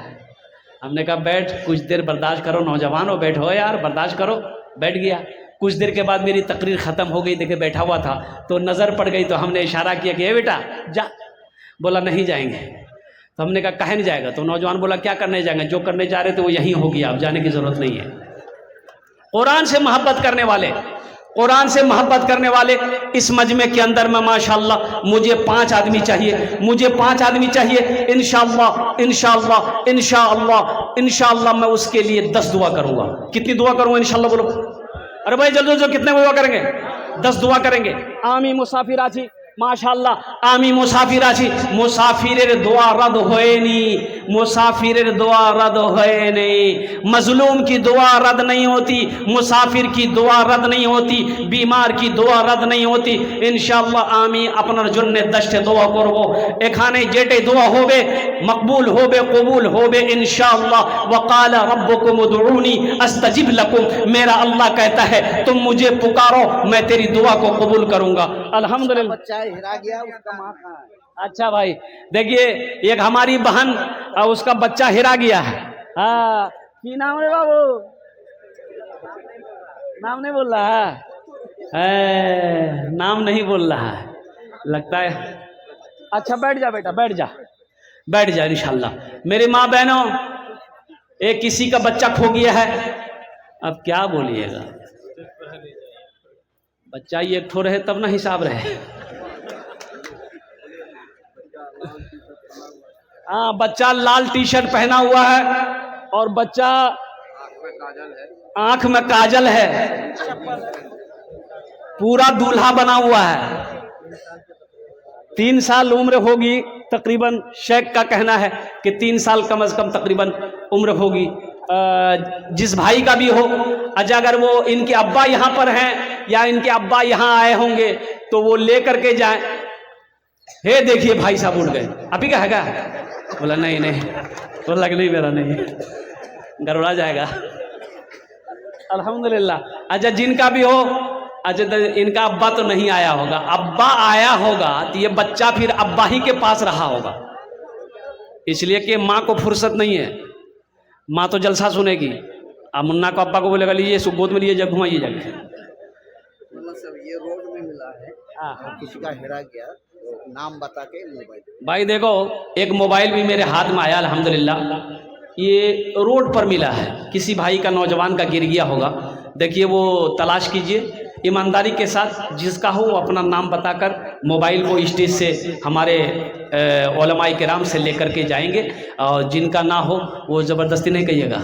हमने कहा बैठ, कुछ देर बर्दाश्त करो, नौजवान हो, बैठो यार, बर्दाश्त करो। बैठ गया। कुछ देर के बाद मेरी तकरीर ख़त्म हो गई, देखे बैठा हुआ था तो नज़र पड़ गई, तो हमने इशारा किया कि ए बेटा जा। बोला नहीं जाएंगे। तो हमने कहा काहे नहीं जाएगा? तो नौजवान बोला क्या करने जाएंगे? जो करने जा रहे थे वो यहीं हो गया, अब जाने की ज़रूरत नहीं है। कुरान से मोहब्बत करने वाले, कुरान से मोहब्बत करने वाले इस मजमे के अंदर में माशाअल्लाह मुझे 5 आदमी चाहिए, मुझे 5 आदमी चाहिए। इंशाअल्लाह इंशाअल्लाह इंशाअल्लाह इंशाअल्लाह मैं उसके लिए 10 दुआ करूँगा। कितनी दुआ करूँगा इंशाअल्लाह? बोलो। अरे भाई जल्दी जो कितने दुआ करेंगे? 10 दुआ करेंगे। आमी मुसाफिर आची माशाअल्लाह, आमी मुसाफिर आची। मुसाफिरेर दुआ रद्द होए नी, मुसाफिरेर दुआ रद्द होए नहीं। मजलूम की दुआ रद्द नहीं होती, मुसाफिर की दुआ रद्द नहीं होती, बीमार की दुआ रद्द नहीं होती। इंशाअल्लाह आमी अपनार जन्ने 10 दुआ करबो। एखाने जेटे दुआ होबे मकबूल होबे, कबूल होबे इंशाअल्लाह। वक़ाल रब्बुकुम उदऊनी अस्तजिब लकुम। मेरा अल्लाह कहता है तुम मुझे पुकारो, मैं तेरी दुआ को कबूल करूंगा। अल्हम्दुलिल्लाह। हिरा गया, उसका माँ कहाँ है? अच्छा भाई देखिए, एक हमारी बहन और उसका बच्चा हिरा गया है। हाँ, की नाम है बाबू? नाम नहीं बोल रहा है, नाम नहीं बोल रहा है लगता है। अच्छा बैठ जा बेटा, बैठ जा, बैठ जा इंशाअल्लाह। मेरी माँ बहनों, एक किसी का बच्चा खो गया है, अब क्या बोलिएगा? बच्चा ये एक ठो रहे तब ना हिसाब रहे। हाँ, बच्चा लाल टी शर्ट पहना हुआ है और बच्चा आंख में काजल है। पूरा दूल्हा बना हुआ है। 3 साल उम्र होगी तकरीबन, शेख का कहना है कि 3 साल कम से कम तकरीबन उम्र होगी। जिस भाई का भी हो, अगर वो इनके अब्बा यहाँ पर हैं या इनके अब्बा यहाँ आए होंगे तो वो ले करके जाएं। हे देखिए भाई साहब उठ गए, आप ही का है क्या? बोला नहीं नहीं, बोला कि नहीं मेरा नहीं, गड़बड़ा जाएगा। अल्हम्दुलिल्लाह। अच्छा जिनका भी हो, अच्छा इनका अब्बा तो नहीं आया होगा, अब्बा आया होगा तो ये बच्चा फिर अब्बा ही के पास रहा होगा, इसलिए कि माँ को फुर्सत नहीं है, माँ तो जलसा सुनेगी। अब मुन्ना को अब्बा को बोलेगा लीजिए गोद में लिए, जब घुमाइए जाके। मतलब ये रोड में मिला है, किसी का हेरा गया तो नाम बता के मोबाइल। भाई देखो, एक मोबाइल भी मेरे हाथ में आया अल्हम्दुलिल्लाह, ये रोड पर मिला है, किसी भाई का नौजवान का गिर गया होगा। देखिए वो तलाश कीजिए ईमानदारी के साथ, जिसका हो वो अपना नाम बताकर मोबाइल को स्टेज से हमारे उलमाए किराम से लेकर के जाएंगे, और जिनका ना हो वो ज़बरदस्ती नहीं कहिएगा,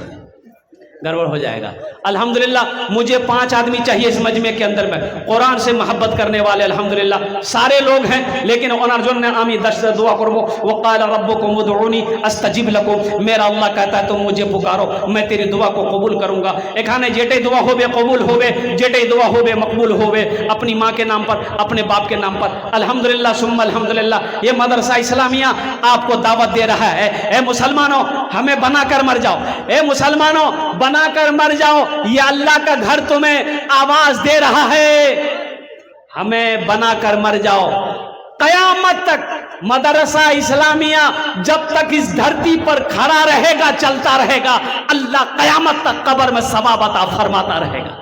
गड़बड़ हो जाएगा। अल्हम्दुलिल्लाह मुझे 5 आदमी चाहिए इस मजमे के अंदर में, कुरान से मोहब्बत करने वाले। अल्हम्दुलिल्लाह सारे लोग हैं, लेकिन ओनरजुन ने आमी दस्त दुआ करबो वक़ाल रब्बुकुम उदऊनी अस्तजिब लकुम, मेरा अल्लाह कहता है तुम मुझे पुकारो, मैं तेरी दुआ को कबूल करूंगा। एखाने जेटे दुआ होवे कबूल होवे, जेटे दुआ होवे मकबूल होवे, अपनी माँ के नाम पर, अपने बाप के नाम पर। अल्हम्दुलिल्लाह सुम्मा अल्हम्दुलिल्लाह, ये मदरसा इस्लामिया आपको दावत दे रहा है। ए मुसलमानों, हमें बना कर मर जाओ, ए मुसलमानों बना कर मर जाओ, ये अल्लाह का घर तुम्हें आवाज दे रहा है, हमें बना कर मर जाओ। कयामत तक मदरसा इस्लामिया जब तक इस धरती पर खड़ा रहेगा, चलता रहेगा, अल्लाह कयामत तक कब्र में सवाब अता फरमाता रहेगा।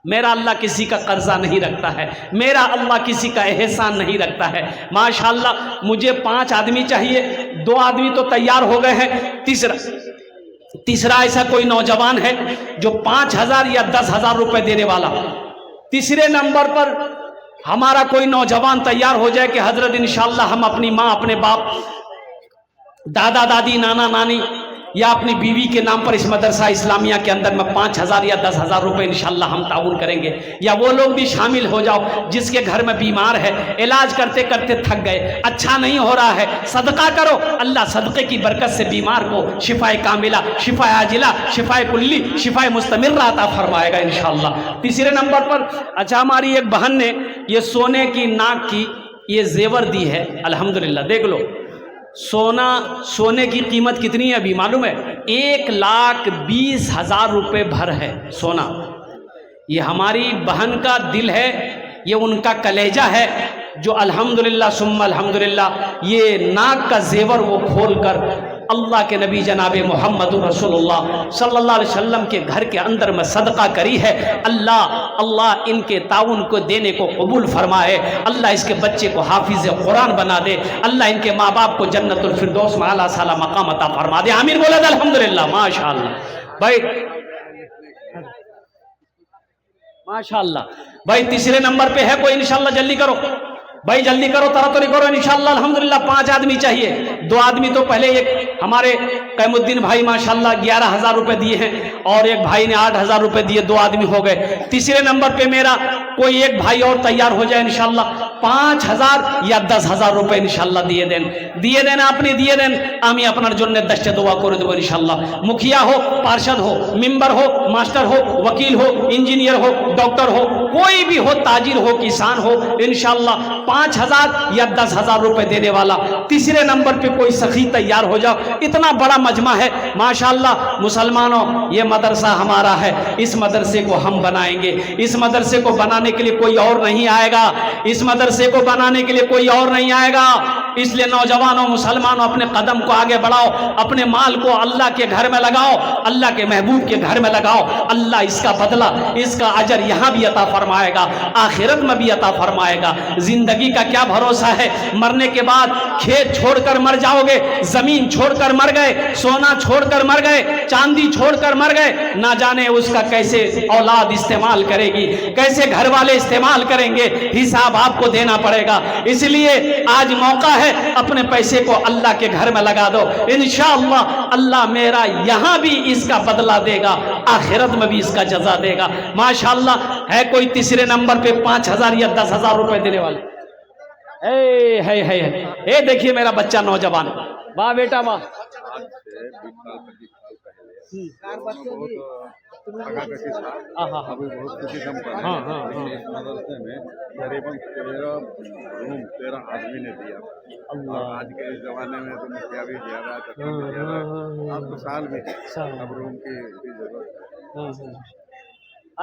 मेरा अल्लाह किसी का कर्जा नहीं रखता है, मेरा अल्लाह किसी का एहसान नहीं रखता है। माशाअल्लाह मुझे 5 आदमी चाहिए, 2 आदमी तो तैयार हो गए हैं, तीसरा ऐसा कोई नौजवान है जो 5,000 या 10,000 रुपए देने वाला। तीसरे नंबर पर हमारा कोई नौजवान तैयार हो जाए कि हजरत इंशाअल्लाह हम अपनी माँ, अपने बाप, दादा दादी, नाना नानी या अपनी बीवी के नाम पर इस मदरसा इस्लामिया के अंदर में 5,000 या 10,000 रुपए इंशाअल्लाह हम ताउन करेंगे। या वो लोग भी शामिल हो जाओ जिसके घर में बीमार है, इलाज करते करते थक गए, अच्छा नहीं हो रहा है, सदका करो, अल्लाह सदक़े की बरकत से बीमार को शिफाए कामिला, शिफाए आजिला, शिफाए कुल्ली, शिफाए मुस्तमिर्रा अता फरमाएगा इंशाअल्लाह। तीसरे नंबर पर अच्छा हमारी एक बहन ने ये सोने की नाक की ये जेवर दी है, अल्हम्दुलिल्लाह। देख लो सोने की कीमत कितनी है अभी मालूम है? 1,20,000 रुपये भर है सोना। ये हमारी बहन का दिल है, ये उनका कलेजा है जो अल्हम्दुलिल्लाह सुम्मा अल्हम्दुलिल्लाह ये नाक का जेवर वो खोल कर अल्लाह के नबी जनाब मोहम्मद रसूलुल्लाह सल्लल्लाहु अलैहि वसल्लम के घर के अंदर में सदका करी है। अल्लाह इनके ताउन को देने को कबूल फरमाए, अल्लाह इसके बच्चे को हाफिज कुरान बना दे, अल्लाह इनके माँ बाप को जन्नतुल फिरदौस में आला साला मकाम अता फरमा दे। आमीन बोले अल्हम्दुलिल्लाह। माशाअल्लाह भाई, माशाअल्लाह भाई। तीसरे नंबर पे है कोई? इंशाअल्लाह जल्दी करो भाई, जल्दी करो, तरातरी करो इंशाअल्लाह। अल्हम्दुलिल्लाह 5 आदमी चाहिए। 2 आदमी तो पहले एक हमारे कैमुद्दीन भाई माशाअल्लाह 11,000 रुपए दिए हैं और एक भाई ने 8,000 रुपए दिए, 2 आदमी हो गए। तीसरे नंबर पे मेरा कोई एक भाई और तैयार हो जाए इंशाअल्लाह, 5,000 या 10,000 रुपए इंशाअल्लाह दिए देना अपने दिए देन। आमी अपनार जन्य दस्ते दुआ करे देबो इंशाअल्लाह। मुखिया हो, पार्षद हो, मेंबर हो, मास्टर हो, वकील हो, इंजीनियर हो, डॉक्टर हो, कोई भी हो, ताजिर हो, किसान हो, इंशाअल्लाह 5,000 या 10,000 रुपए देने वाला। तीसरे नंबर पे कोई सखी तैयार हो जाओ। इतना बड़ा मजमा है माशाअल्लाह। मुसलमानों, ये मदरसा हमारा है, इस मदरसे को हम बनाएंगे। इस मदरसे को बनाने के लिए कोई और नहीं आएगा, इस मदरसे को बनाने के लिए कोई और नहीं आएगा। इसलिए नौजवानों, मुसलमानों, अपने कदम को आगे बढ़ाओ, अपने माल को अल्लाह के घर में लगाओ, अल्लाह के महबूब के घर में लगाओ। अल्लाह इसका बदला, इसका अजर यहाँ भी अता फरमाएगा, आखिरत में भी अता फरमाएगा। जिंदगी का क्या भरोसा है? मरने के बाद खेत छोड़कर मर जाओगे, जमीन छोड़कर मर गए, सोना छोड़कर मर गए, चांदी छोड़कर मर गए, ना जाने उसका कैसे औलाद इस्तेमाल करेगी, कैसे घर वाले इस्तेमाल करेंगे, हिसाब आपको देना पड़ेगा। इसलिए आज मौका है, अपने पैसे को अल्लाह के घर में लगा दो, इंशाअल्लाह अल्लाह मेरा यहाँ भी इसका बदला देगा, आखिरत में भी इसका जजा देगा। माशाअल्लाह ہے کوئی تیسرے نمبر پہ 5,000 یا 10,000 روپے دینے والے؟ اے دیکھیے میرا بچہ نوجوان، واہ بیٹا واہ، مدرسے میں تقریباً 13 آدمی نے دیا. آج کے اس زمانے میں تو مکھیا بھی دیا رہا ہے، اب تو سال بھی اب روم کی بھی ضرورت ہے.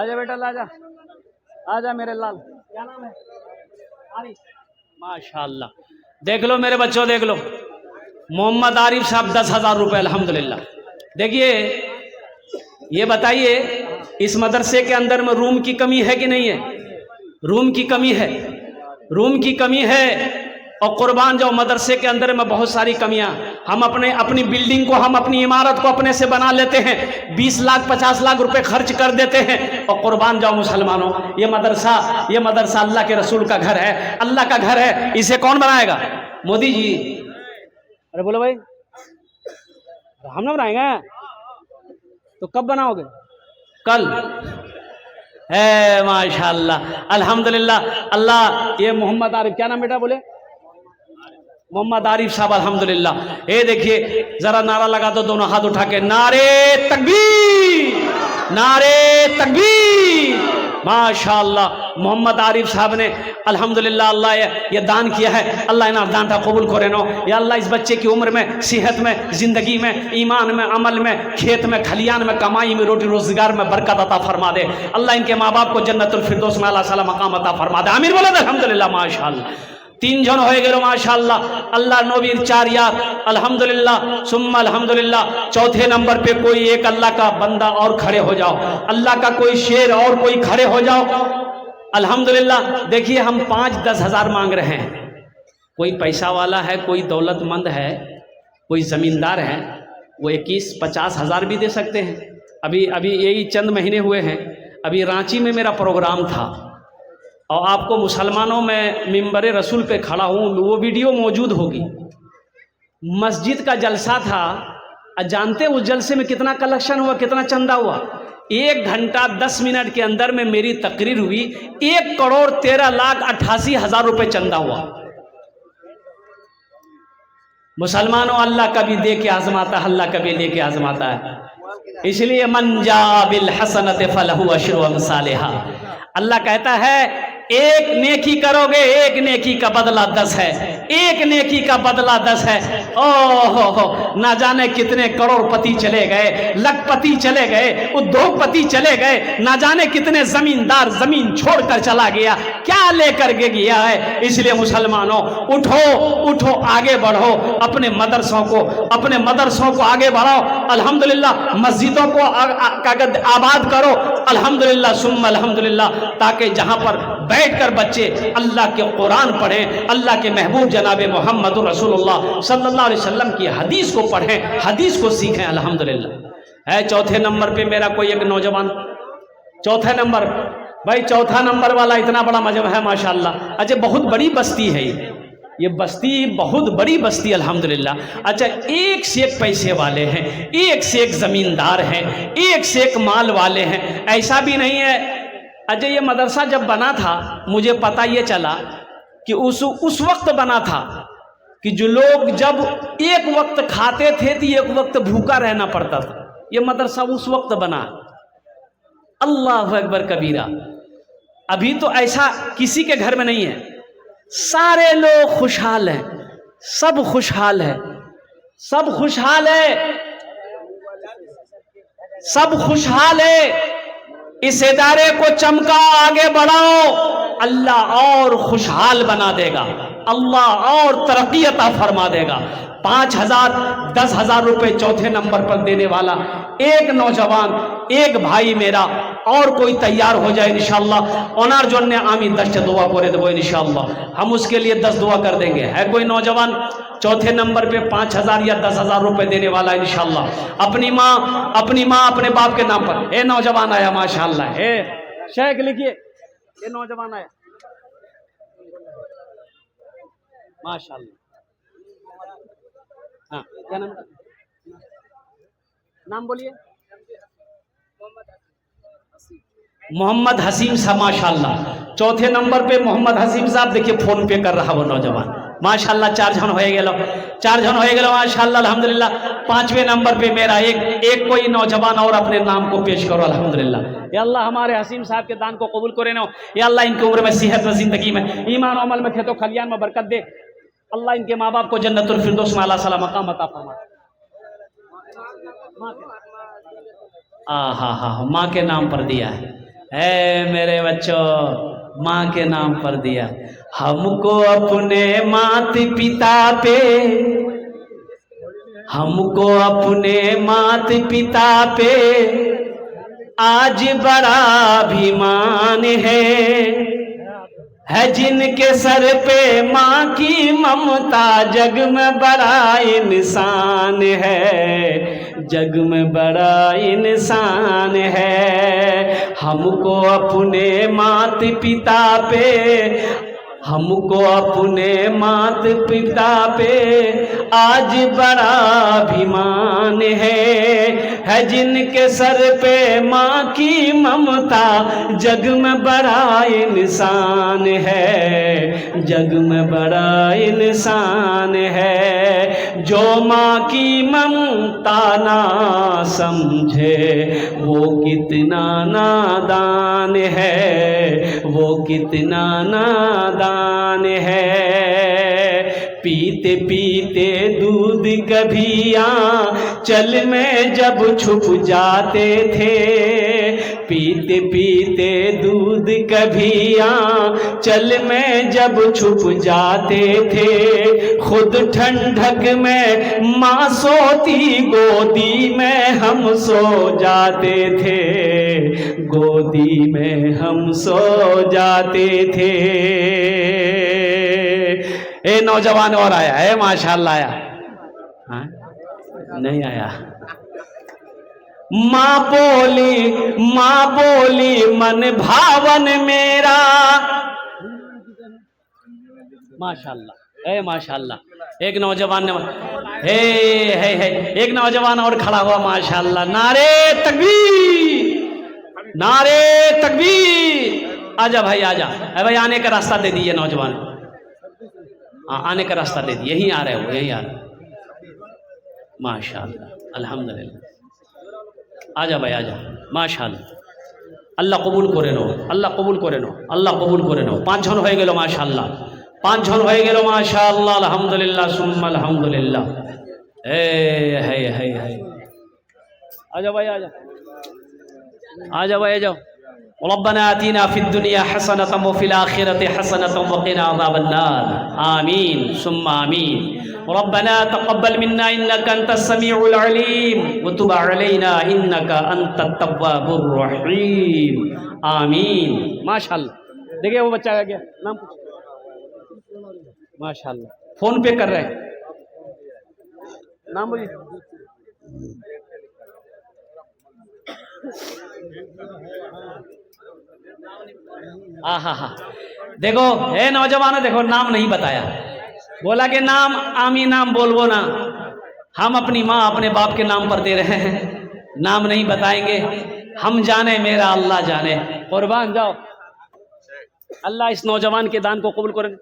آجا بیٹا لا جا، آجا میرے لال، کیا نام ہے؟ عارف. ماشاء اللہ، دیکھ لو میرے بچوں، دیکھ لو محمد عارف صاحب 10,000 روپے الحمدللہ. دیکھیے یہ بتائیے اس مدرسے کے اندر میں روم کی کمی ہے کہ نہیں ہے؟ روم کی کمی ہے، روم کی کمی ہے. اور قربان جاؤ مدرسے کے اندر میں بہت ساری کمیاں، ہم اپنی بلڈنگ کو، ہم اپنی عمارت کو اپنے سے بنا لیتے ہیں، 20 لاکھ 50 لاکھ روپے خرچ کر دیتے ہیں. اور قربان جاؤ مسلمانوں، یہ مدرسہ اللہ کے رسول کا گھر ہے، اللہ کا گھر ہے، اسے کون بنائے گا؟ مودی جی. ارے بولو بھائی، ہم نہ بنائیں گے تو کب بناؤ گے؟ کل. ہے ماشاء اللہ الحمدللہ. اللہ یہ محمد عارف، کیا نام بیٹا بولے؟ محمد عارف صاحب الحمدللہ. اے دیکھیے ذرا نعرہ لگا دو دونوں ہاتھ اٹھا کے، نعرے تکبیر، نعرے تکبیر. ماشاء اللہ محمد عارف صاحب نے الحمدللہ اللہ یہ دان کیا ہے، اللہ انہاں دانتا قبول کرے نو. یا اللہ اس بچے کی عمر میں، صحت میں، زندگی میں، ایمان میں، عمل میں، کھیت میں، کھلیان میں، کمائی میں، روٹی روزگار میں برکت عطا فرما دے. اللہ ان کے ماں باپ کو جنت الفردوس میں اعلیٰ صلی مقام عطا فرما دے. آمین بولے الحمدللہ. ماشاء اللہ 3 جن ہوئے گئے ماشاء اللہ. اللہ نویر 4 یار الحمدللہ ثم الحمدللہ. چوتھے نمبر پہ کوئی ایک اللہ کا بندہ اور کھڑے ہو جاؤ، اللہ کا کوئی شیر اور کوئی کھڑے ہو جاؤ الحمدللہ. دیکھیے ہم 5-10 ہزار مانگ رہے ہیں، کوئی پیسہ والا ہے، کوئی دولت مند ہے، کوئی زمیندار ہے، وہ 21-50 ہزار بھی دے سکتے ہیں. ابھی یہی چند مہینے ہوئے ہیں، ابھی رانچی میں میرا پروگرام تھا اور آپ کو مسلمانوں میں منبر رسول پہ کھڑا ہوں، وہ ویڈیو موجود ہوگی. مسجد کا جلسہ تھا، جانتے اس جلسے میں کتنا کلیکشن ہوا، کتنا چندہ ہوا؟ 1 گھنٹہ 10 منٹ کے اندر میں میری تقریر ہوئی، 1,13,88,000 روپے چندہ ہوا. مسلمانوں اللہ کبھی دے کے آزماتا ہے، اللہ کبھی لے کے آزماتا ہے. اس لیے من جا بالحسنۃ فلہ عشر امثالھا. اللہ کہتا ہے ایک نیکی کرو گے، ایک نیکی کا بدلہ 10 ہے، ایک نیکی کا بدلہ 10 ہے. نہ جانے کتنے کروڑ پتی چلے گئے، لکھ پتی چلے گئے، ادھوگ پتی چلے گئے، نہ جانے کتنے زمیندار زمین چھوڑ کر چلا گیا، کیا لے کر کے گیا ہے. اس لیے مسلمانوں اٹھو آگے بڑھو، اپنے مدرسوں کو آگے بڑھاؤ الحمدللہ. مسجدوں کو آباد کرو الحمدللہ ثم الحمدللہ، تاکہ جہاں پر بیٹھ کر بچے اللہ کے قرآن پڑھیں، اللہ کے محبوب جناب محمد رسول اللہ صلی اللہ علیہ وسلم کی حدیث کو پڑھیں، حدیث کو سیکھیں الحمدللہ. ہے چوتھے نمبر پہ میرا کوئی ایک نوجوان، چوتھے نمبر بھائی، چوتھا نمبر والا اتنا بڑا مجمع ہے ماشاءاللہ. اچھا بہت بڑی بستی ہے یہ بستی بہت بڑی بستی الحمدللہ. اچھا ایک سے ایک پیسے والے ہیں، ایک سے ایک زمیندار ہیں، ایک سے ایک مال والے ہیں. ایسا بھی نہیں ہے. اچھا یہ مدرسہ جب بنا تھا مجھے پتہ یہ چلا کہ اس وقت بنا تھا کہ جو لوگ جب ایک وقت کھاتے تھے تو ایک وقت بھوکا رہنا پڑتا تھا. یہ مدرسہ اس وقت بنا. اللہ اکبر کبیرہ. ابھی تو ایسا کسی کے گھر میں نہیں ہے، سارے لوگ خوشحال ہیں، سب خوشحال ہے، سب خوشحال ہے، سب خوشحال ہے. اس ادارے کو چمکاؤ، آگے بڑھاؤ، اللہ اور خوشحال بنا دے گا، اللہ اور ترقی عطا فرما دے گا. 5,000 10,000 روپے چوتھے نمبر پر دینے والا ایک نوجوان، ایک بھائی میرا اور کوئی تیار ہو جائے انشاءاللہ. اونار جون نے آمین 10 دعا کرے دو انشاءاللہ، ہم اس کے لیے 10 دعا کر دیں گے. ہے کوئی نوجوان چوتھے نمبر پہ 5,000 یا 10,000 روپے دینے والا انشاءاللہ، اپنی ماں اپنے باپ کے نام پر. اے نوجوان آیا ماشاءاللہ. اے شیخ لکھیے، یہ نوجوان آیا ماشاءاللہ. ہاں کیا نام بولیے؟ मोहम्मद हसीम साहब माशाल्लाह। चौथे नंबर पे मोहम्मद हसीम साहब देखिए फोन पे कर रहा वो नौजवान माशाल्लाह। 4 जन हो गए माशाल्लाह अल्हम्दुलिल्लाह। 5वें नंबर पे मेरा एक कोई नौजवान और अपने नाम को पेश करो अल्हम्दुलिल्लाह। या अल्लाह हमारे हसीम साहब के दान को कबूल करे ना। या अल्लाह इनकी उम्र में सेहत में जिंदगी में ईमान अमल में खेतो खलियान में बरकत दे। अल्लाह इनके माँ बाप को जन्नतुल फिरदौस में आला साला मकाम अता फरमा। हाँ माँ के नाम पर दिया है मेरे बच्चों, माँ के नाम पर दिया। हमको अपने माता पिता पे, हमको अपने माता पिता पे आज बड़ा अभिमान है जिनके सर पे माँ की ममता जग में बड़ा इंसान है, जग में बड़ा इंसान है। हमको अपने माता पिता पे, हमको अपने माता पिता पे आज बड़ा अभिमान है जिनके सर पे माँ की ममता जग में बड़ा इंसान है, जग में बड़ा इंसान है। जो माँ की ममता ना समझे वो कितना नादान है, वो कितना नादान है। पीते पीते दूध कभी आंचल में जब छुप जाते थे, पीते पीते दूध कभी आंचल में जब छुप जाते थे। खुद ठंडक में माँ सोती गोदी में हम सो जाते थे, गोदी में हम सो जाते थे। ए नौजवान और आया है माशाल्लाह आया हाँ? नहीं आया। माँ बोली मन भावन मेरा माशाल्लाह। ए माशाल्लाह एक नौजवान ने एक नौजवान और खड़ा हुआ माशाल्लाह। नारे तकबीर, नारे तकबीर। आजा भाई आजा। भाई आने का रास्ता दे दिए नौजवान, आने का रास्ता दे दिए। यहीं आ रहे हो, यहीं आ रहे माशाल्लाह अल्हम्दुलिल्लाह। आजा भाई आजा माशाल्लाह। अल्लाह कबूल करे नो, अल्लाह कबूल करे नो, अल्लाह कबूल करे नो। 5 जन हो गेलो माशाल्लाह, 5 जन हो गेलो माशाल्लाह अल्हम्दुलिल्लाह सुम्मा अल्हम्दुलिल्लाह। है आजा भाई आजा, आजा भाई आजा। रब्बना आतीना फिद दुनिया हसनतम व फिल आखिरति हसनतम व क़िना अज़ाबन्नार। आमीन सुम्मा आमीन। रब्बना तक़ब्बल मिन्ना इन्नका अंतस समीउल अलीम व तुब अलैना इन्नका अंतत तव्वाबुर रहीम। आमीन माशाल्लाह। देखिए वो बच्चा आ गया, नाम पूछ माशाल्लाह। फोन पे कर रहे हैं, नाम बोलिए। हाँ देखो हे नौजवान, देखो नाम नहीं बताया, बोला कि नाम आमी नाम बोलबो ना। हम अपनी माँ अपने बाप के नाम पर दे रहे हैं, नाम नहीं बताएंगे। हम जाने मेरा अल्लाह जाने। कुर्बान जाओ, अल्लाह इस नौजवान के दान को कबूल करें।